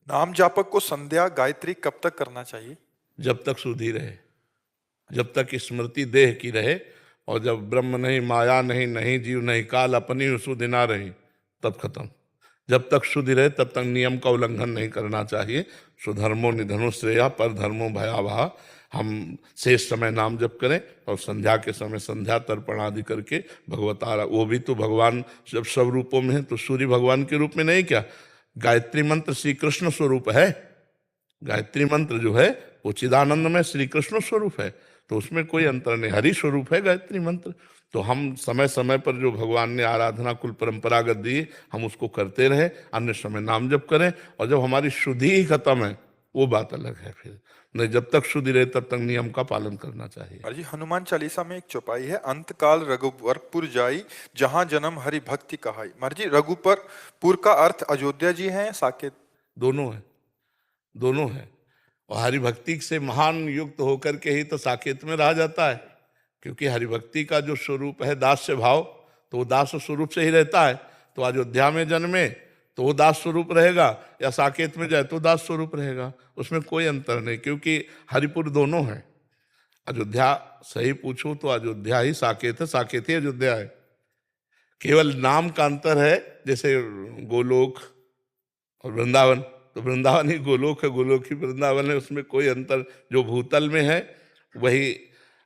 नाम जापक को संध्या गायत्री कब तक करना चाहिए? जब तक शुद्धि रहे, जब तक स्मृति देह की रहे, और जब ब्रह्म नहीं, माया नहीं, नहीं जीव नहीं काल, अपनी शुद्धि ना रही, तब खत्म। जब तक शुद्धि रहे तब तक नियम का उल्लंघन नहीं करना चाहिए। सुधर्मो निधनो श्रेया पर धर्मो भयावह। हम शेष समय नाम जप करें और संध्या के समय संध्या तर्पण आदि करके भगवतारा, वो भी तो भगवान जब सब रूपों में है तो सूर्य भगवान के रूप में नहीं क्या? गायत्री मंत्र श्री कृष्ण स्वरूप है। गायत्री मंत्र जो है वो चिदानंद में श्री कृष्ण स्वरूप है, तो उसमें कोई अंतर नहीं, हरि स्वरूप है गायत्री मंत्र। तो हम समय समय पर जो भगवान ने आराधना कुल परंपरागत दी, हम उसको करते रहे, अन्य समय नाम जप करें। और जब हमारी शुद्धि ही खत्म है वो बात अलग है। फिर नहीं, जब तक शुद्धि रहे तब तक नियम का पालन करना चाहिए। महाराज जी, हनुमान चालीसा में एक चौपाई है, अंत काल रघुवरपुर जाई, जहां जन्म हरि भक्ति कहाई। महाराज जी, रघुपरपुर का अर्थ अयोध्या जी है या साकेत? दोनों है, दोनों है। और हरिभक्ति से महान युक्त होकर के ही तो साकेत में रहा जाता है, क्योंकि हरिभक्ति का जो स्वरूप है दास्य भाव, तो वो दास स्वरूप से ही रहता है। तो अयोध्या में जन्मे तो वो दास स्वरूप रहेगा, या साकेत में जाए तो दास स्वरूप रहेगा, उसमें कोई अंतर नहीं, क्योंकि हरिपुर दोनों है। अयोध्या सही पूछो तो अयोध्या ही साकेत है, साकेत ही अयोध्या है। केवल नाम का अंतर है, जैसे गोलोक और वृंदावन, तो वृंदावन ही गोलोक है, गोलोक ही वृंदावन है, उसमें कोई अंतर। जो भूतल में है वही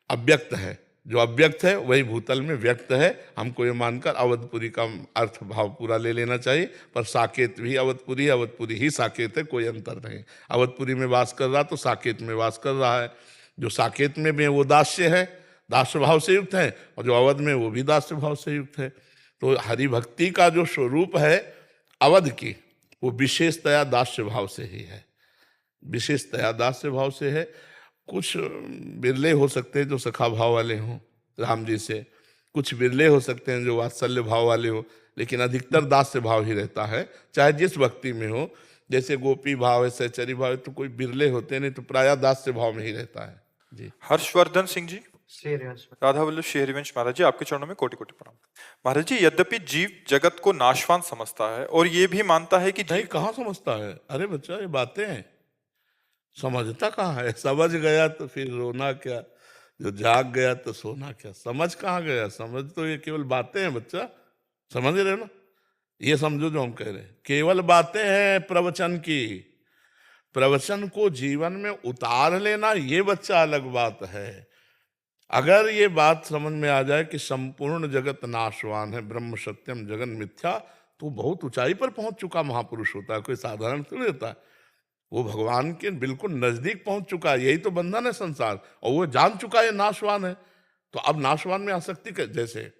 अव्यक्त है, जो अव्यक्त है वही भूतल में व्यक्त है। हमको ये मानकर अवधपुरी का अर्थ भाव पूरा ले लेना चाहिए, पर साकेत भी अवधपुरी, अवधपुरी ही साकेत है, कोई अंतर नहीं। अवधपुरी में वास कर रहा तो साकेत में वास कर रहा है। जो साकेत में भी है वो दास्य है, दास्य भाव से युक्त है, और जो अवध में वो भी दास्य भाव से युक्त है। तो हरिभक्ति का जो स्वरूप है अवध की, वो विशेषतया दास्य भाव से ही है, विशेषतया दास्य भाव से है। कुछ बिरले हो सकते हैं जो सखा भाव वाले हों राम जी से, कुछ बिरले हो सकते हैं जो वात्सल्य भाव वाले हो, लेकिन अधिकतर दास्य भाव ही रहता है, चाहे जिस भक्ति में हो। जैसे गोपी भाव है, सहचरी भाव है, तो कोई बिरले होते नहीं, तो प्रायः दास्य भाव में ही रहता है जी। हर्षवर्धन सिंह जी, राधा वल्लभ श्री हरिवंश महाराज जी, आपके चरणों में कोटि कोटि प्रणाम। महाराज जी, यद्यपि जीव जगत को नाशवान समझता है और ये भी मानता है कि नहीं, कहाँ समझता है? अरे बच्चा, ये बातें हैं, समझता कहाँ है? समझ गया तो फिर रोना क्या, जो जाग गया तो सोना क्या। समझ कहाँ गया? समझ तो ये केवल बातें हैं बच्चा, समझ रहे हो ना? ये समझो जो हम कह रहे हैं, केवल बातें हैं प्रवचन की। प्रवचन को जीवन में उतार लेना ये बच्चा अलग बात है। अगर ये बात समझ में आ जाए कि संपूर्ण जगत नाशवान है, ब्रह्म सत्यम जगन मिथ्या, तो बहुत ऊंचाई पर पहुंच चुका महापुरुष होता है, कोई साधारण थोड़ी होता है। वो भगवान के बिल्कुल नजदीक पहुंच चुका है, यही तो बंधन है संसार, और वो जान चुका है नाशवान है। तो अब नाशवान में आसक्ति कर, जैसे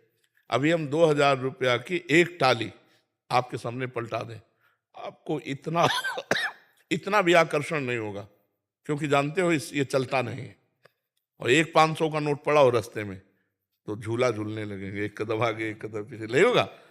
अभी हम 2000 रुपया की एक टाली आपके सामने पलटा दें, आपको इतना इतना भी आकर्षण नहीं होगा, क्योंकि जानते हो ये चलता नहीं है। और एक 500 का नोट पड़ा हो रास्ते में तो झूला झूलने लगेंगे, एक कदम आगे एक कदम पीछे, नहीं होगा।